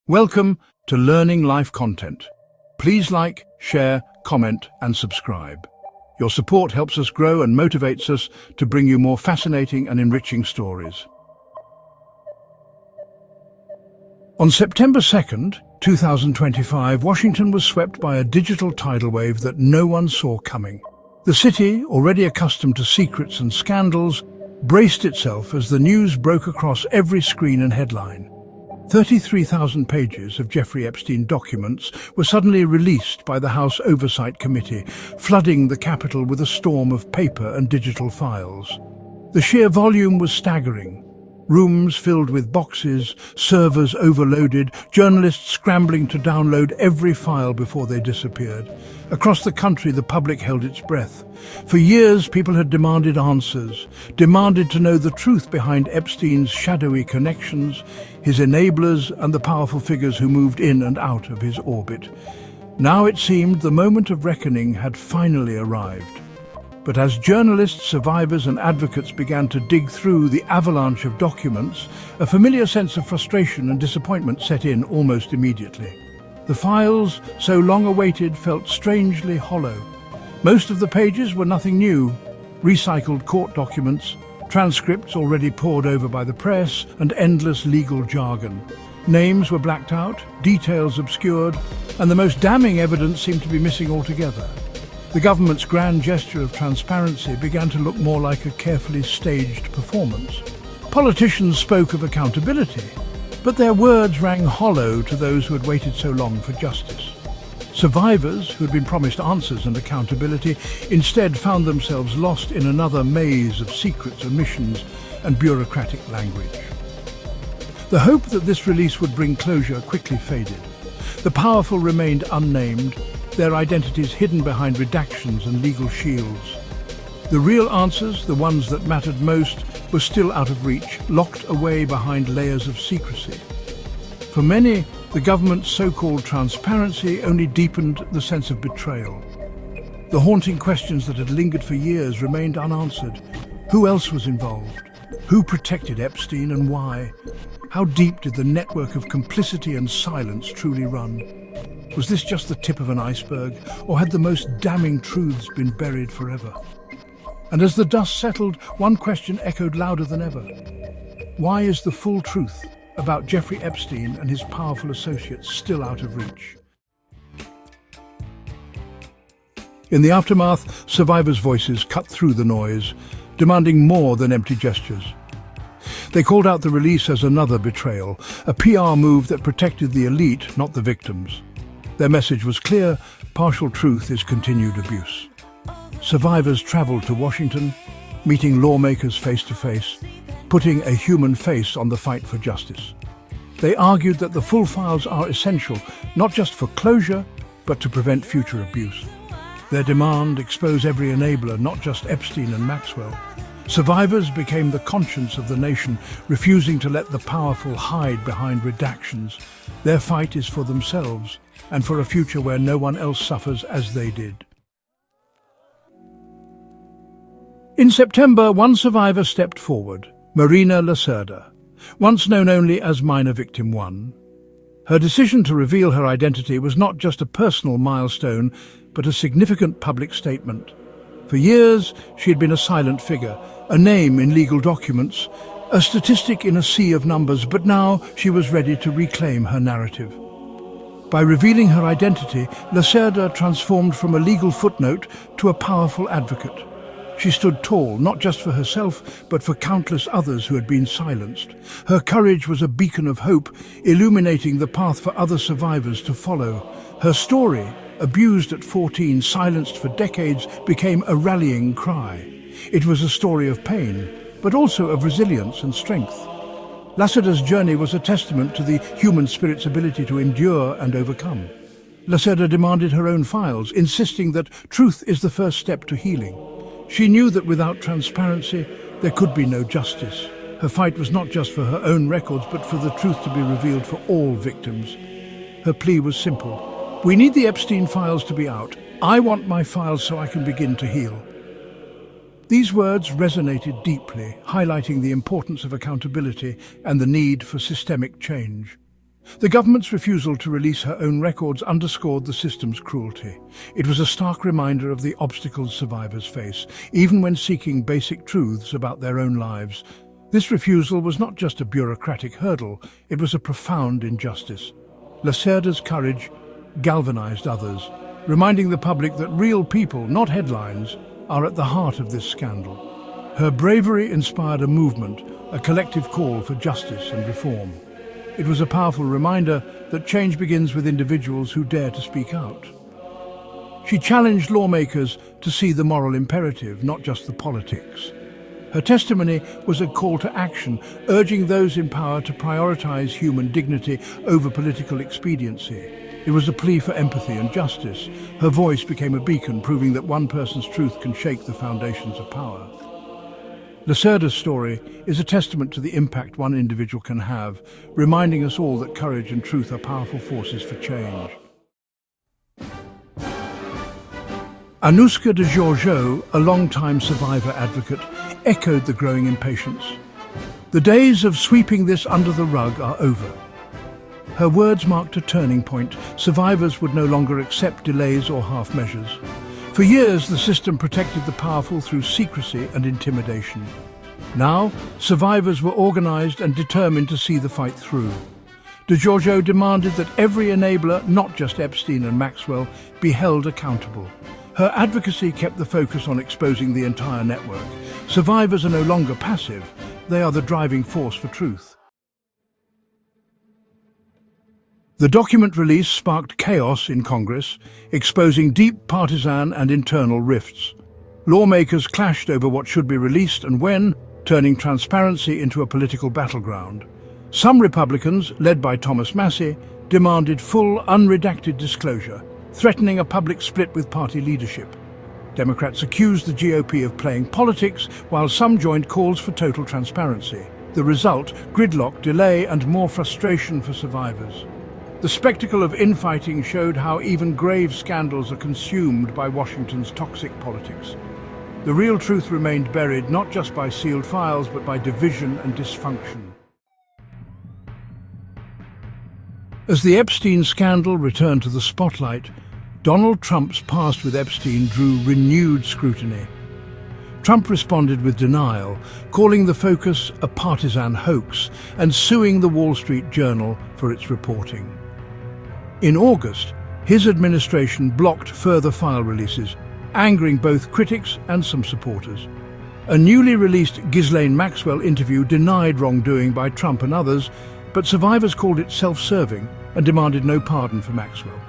Welcome to Learning Life Content. Please like, share, comment and subscribe. Your support helps us grow and motivates us to bring you more fascinating and enriching stories. On September 2nd, 2025, Washington was swept by a digital tidal wave that no one saw coming. The city, already accustomed to secrets and scandals, braced itself as the news broke across every screen and headline. 33,000 pages of Jeffrey Epstein documents were suddenly released by the House Oversight Committee, flooding the Capitol with a storm of paper and digital files. The sheer volume was staggering. Rooms filled with boxes, servers overloaded, journalists scrambling to download every file before they disappeared. Across the country, the public held its breath. For years, people had demanded answers, demanded to know the truth behind Epstein's shadowy connections, his enablers, and the powerful figures who moved in and out of his orbit. Now it seemed the moment of reckoning had finally arrived. But as journalists, survivors and advocates began to dig through the avalanche of documents, a familiar sense of frustration and disappointment set in almost immediately. The files, so long awaited, felt strangely hollow. Most of the pages were nothing new: recycled court documents, transcripts already pored over by the press, and endless legal jargon. Names were blacked out, details obscured, and the most damning evidence seemed to be missing altogether. The government's grand gesture of transparency began to look more like a carefully staged performance. Politicians spoke of accountability, but their words rang hollow to those who had waited so long for justice. Survivors, who had been promised answers and accountability, instead found themselves lost in another maze of secrets, omissions, and bureaucratic language. The hope that this release would bring closure quickly faded. The powerful remained unnamed, their identities hidden behind redactions and legal shields. The real answers, the ones that mattered most, were still out of reach, locked away behind layers of secrecy. For many, the government's so-called transparency only deepened the sense of betrayal. The haunting questions that had lingered for years remained unanswered. Who else was involved? Who protected Epstein and why? How deep did the network of complicity and silence truly run? Was this just the tip of an iceberg, or had the most damning truths been buried forever? And as the dust settled, one question echoed louder than ever. Why is the full truth about Jeffrey Epstein and his powerful associates still out of reach? In the aftermath, survivors' voices cut through the noise, demanding more than empty gestures. They called out the release as another betrayal, a PR move that protected the elite, not the victims. Their message was clear: partial truth is continued abuse. Survivors traveled to Washington, meeting lawmakers face to face, putting a human face on the fight for justice. They argued that the full files are essential, not just for closure, but to prevent future abuse. Their demand: expose every enabler, not just Epstein and Maxwell. Survivors became the conscience of the nation, refusing to let the powerful hide behind redactions. Their fight is for themselves, and for a future where no one else suffers as they did. In September, one survivor stepped forward, Marina Lacerda, once known only as Minor Victim 1. Her decision to reveal her identity was not just a personal milestone, but a significant public statement. For years, she had been a silent figure, a name in legal documents, a statistic in a sea of numbers, but now she was ready to reclaim her narrative. By revealing her identity, Lacerda transformed from a legal footnote to a powerful advocate. She stood tall, not just for herself, but for countless others who had been silenced. Her courage was a beacon of hope, illuminating the path for other survivors to follow. Her story, abused at 14, silenced for decades, became a rallying cry. It was a story of pain, but also of resilience and strength. Lacerda's journey was a testament to the human spirit's ability to endure and overcome. Lacerda demanded her own files, insisting that truth is the first step to healing. She knew that without transparency, there could be no justice. Her fight was not just for her own records, but for the truth to be revealed for all victims. Her plea was simple: we need the Epstein Files to be out. I want my files so I can begin to heal. These words resonated deeply, highlighting the importance of accountability and the need for systemic change. The government's refusal to release her own records underscored the system's cruelty. It was a stark reminder of the obstacles survivors face, even when seeking basic truths about their own lives. This refusal was not just a bureaucratic hurdle, it was a profound injustice. Lacerda's courage galvanized others, reminding the public that real people, not headlines, are at the heart of this scandal. Her bravery inspired a movement, a collective call for justice and reform. It was a powerful reminder that change begins with individuals who dare to speak out. She challenged lawmakers to see the moral imperative, not just the politics. Her testimony was a call to action, urging those in power to prioritize human dignity over political expediency. It was a plea for empathy and justice. Her voice became a beacon, proving that one person's truth can shake the foundations of power. Lacerda's story is a testament to the impact one individual can have, reminding us all that courage and truth are powerful forces for change. Anouska de Georgiou, a long-time survivor advocate, echoed the growing impatience. The days of sweeping this under the rug are over. Her words marked a turning point. Survivors would no longer accept delays or half measures. For years, the system protected the powerful through secrecy and intimidation. Now, survivors were organized and determined to see the fight through. De Georgiou demanded that every enabler, not just Epstein and Maxwell, be held accountable. Her advocacy kept the focus on exposing the entire network. Survivors are no longer passive, they are the driving force for truth. The document release sparked chaos in Congress, exposing deep partisan and internal rifts. Lawmakers clashed over what should be released and when, turning transparency into a political battleground. Some Republicans, led by Thomas Massie, demanded full, unredacted disclosure, threatening a public split with party leadership. Democrats accused the GOP of playing politics, while some joined calls for total transparency. The result: gridlock, delay, and more frustration for survivors. The spectacle of infighting showed how even grave scandals are consumed by Washington's toxic politics. The real truth remained buried not just by sealed files, but by division and dysfunction. As the Epstein scandal returned to the spotlight, Donald Trump's past with Epstein drew renewed scrutiny. Trump responded with denial, calling the focus a partisan hoax and suing the Wall Street Journal for its reporting. In August, his administration blocked further file releases, angering both critics and some supporters. A newly released Ghislaine Maxwell interview denied wrongdoing by Trump and others, but survivors called it self-serving and demanded no pardon for Maxwell.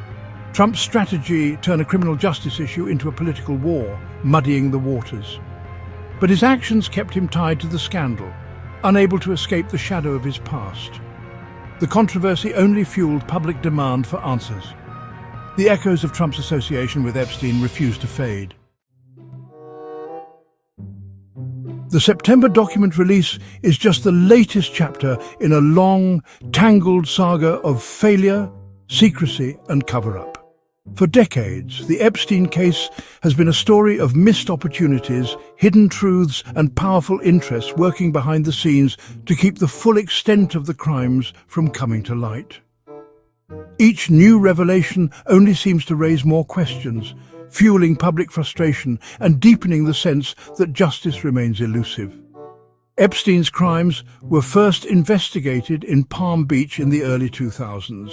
Trump's strategy turned a criminal justice issue into a political war, muddying the waters. But his actions kept him tied to the scandal, unable to escape the shadow of his past. The controversy only fueled public demand for answers. The echoes of Trump's association with Epstein refused to fade. The September document release is just the latest chapter in a long, tangled saga of failure, secrecy, and cover-up. For decades, the Epstein case has been a story of missed opportunities, hidden truths, and powerful interests working behind the scenes to keep the full extent of the crimes from coming to light. Each new revelation only seems to raise more questions, fueling public frustration and deepening the sense that justice remains elusive. Epstein's crimes were first investigated in Palm Beach in the early 2000s.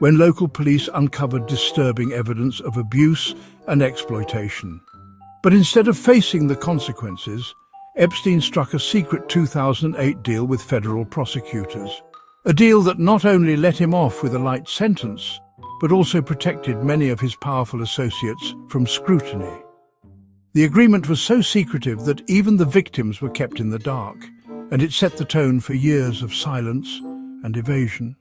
When local police uncovered disturbing evidence of abuse and exploitation. But instead of facing the consequences, Epstein struck a secret 2008 deal with federal prosecutors. A deal that not only let him off with a light sentence, but also protected many of his powerful associates from scrutiny. The agreement was so secretive that even the victims were kept in the dark, and it set the tone for years of silence and evasion.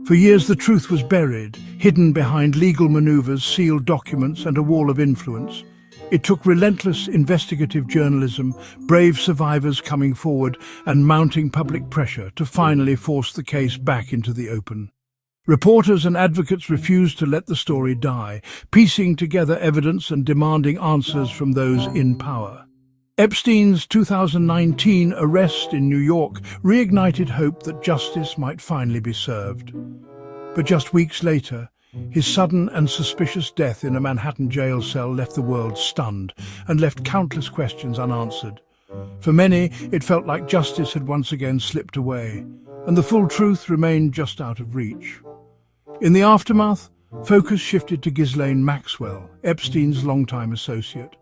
For years the truth was buried, hidden behind legal maneuvers, sealed documents, and a wall of influence. It took relentless investigative journalism, brave survivors coming forward, and mounting public pressure to finally force the case back into the open. Reporters and advocates refused to let the story die, piecing together evidence and demanding answers from those in power. Epstein's 2019 arrest in New York reignited hope that justice might finally be served. But just weeks later, his sudden and suspicious death in a Manhattan jail cell left the world stunned and left countless questions unanswered. For many, it felt like justice had once again slipped away, and the full truth remained just out of reach. In the aftermath, focus shifted to Ghislaine Maxwell, Epstein's longtime associate.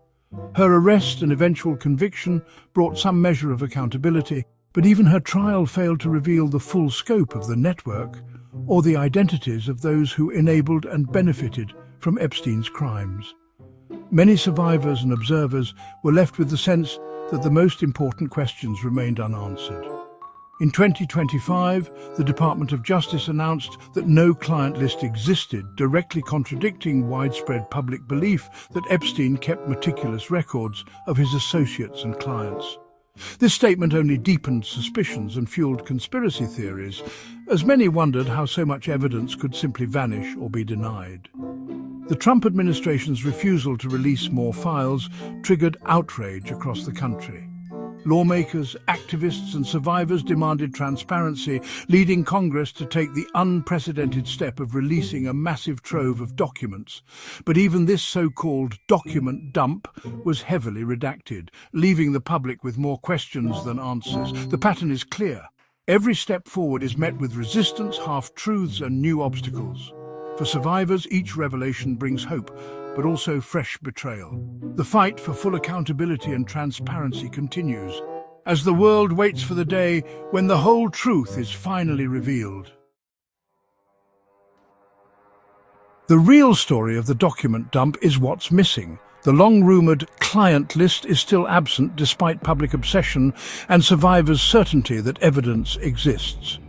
Her arrest and eventual conviction brought some measure of accountability, but even her trial failed to reveal the full scope of the network or the identities of those who enabled and benefited from Epstein's crimes. Many survivors and observers were left with the sense that the most important questions remained unanswered. In 2025, the Department of Justice announced that no client list existed, directly contradicting widespread public belief that Epstein kept meticulous records of his associates and clients. This statement only deepened suspicions and fueled conspiracy theories, as many wondered how so much evidence could simply vanish or be denied. The Trump administration's refusal to release more files triggered outrage across the country. Lawmakers, activists and survivors demanded transparency, leading Congress to take the unprecedented step of releasing a massive trove of documents. But even this so-called document dump was heavily redacted, leaving the public with more questions than answers. The pattern is clear. Every step forward is met with resistance, half-truths and new obstacles. For survivors, each revelation brings hope, but also fresh betrayal. The fight for full accountability and transparency continues, as the world waits for the day when the whole truth is finally revealed. The real story of the document dump is what's missing. The long-rumoured client list is still absent despite public obsession and survivors' certainty that evidence exists.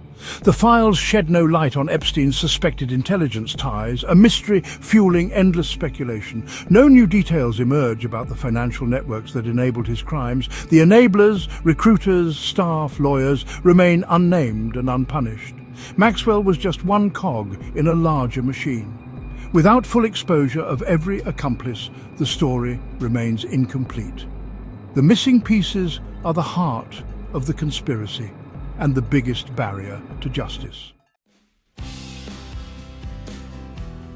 The files shed no light on Epstein's suspected intelligence ties, a mystery fueling endless speculation. No new details emerge about the financial networks that enabled his crimes. The enablers, recruiters, staff, lawyers remain unnamed and unpunished. Maxwell was just one cog in a larger machine. Without full exposure of every accomplice, the story remains incomplete. The missing pieces are the heart of the conspiracy and the biggest barrier to justice.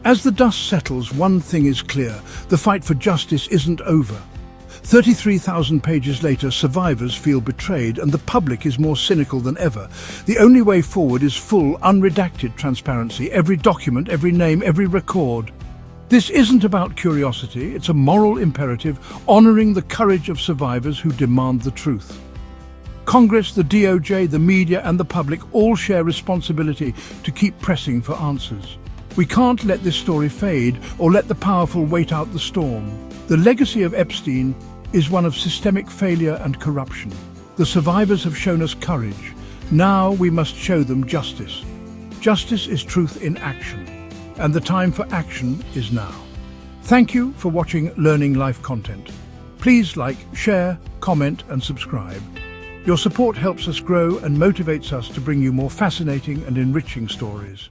As the dust settles, one thing is clear: the fight for justice isn't over. 33,000 pages later, survivors feel betrayed and the public is more cynical than ever. The only way forward is full, unredacted transparency. Every document, every name, every record. This isn't about curiosity, it's a moral imperative, honoring the courage of survivors who demand the truth. Congress, the DOJ, the media and the public all share responsibility to keep pressing for answers. We can't let this story fade or let the powerful wait out the storm. The legacy of Epstein is one of systemic failure and corruption. The survivors have shown us courage. Now we must show them justice. Justice is truth in action, and the time for action is now. Thank you for watching Learning Life content. Please like, share, comment and subscribe. Your support helps us grow and motivates us to bring you more fascinating and enriching stories.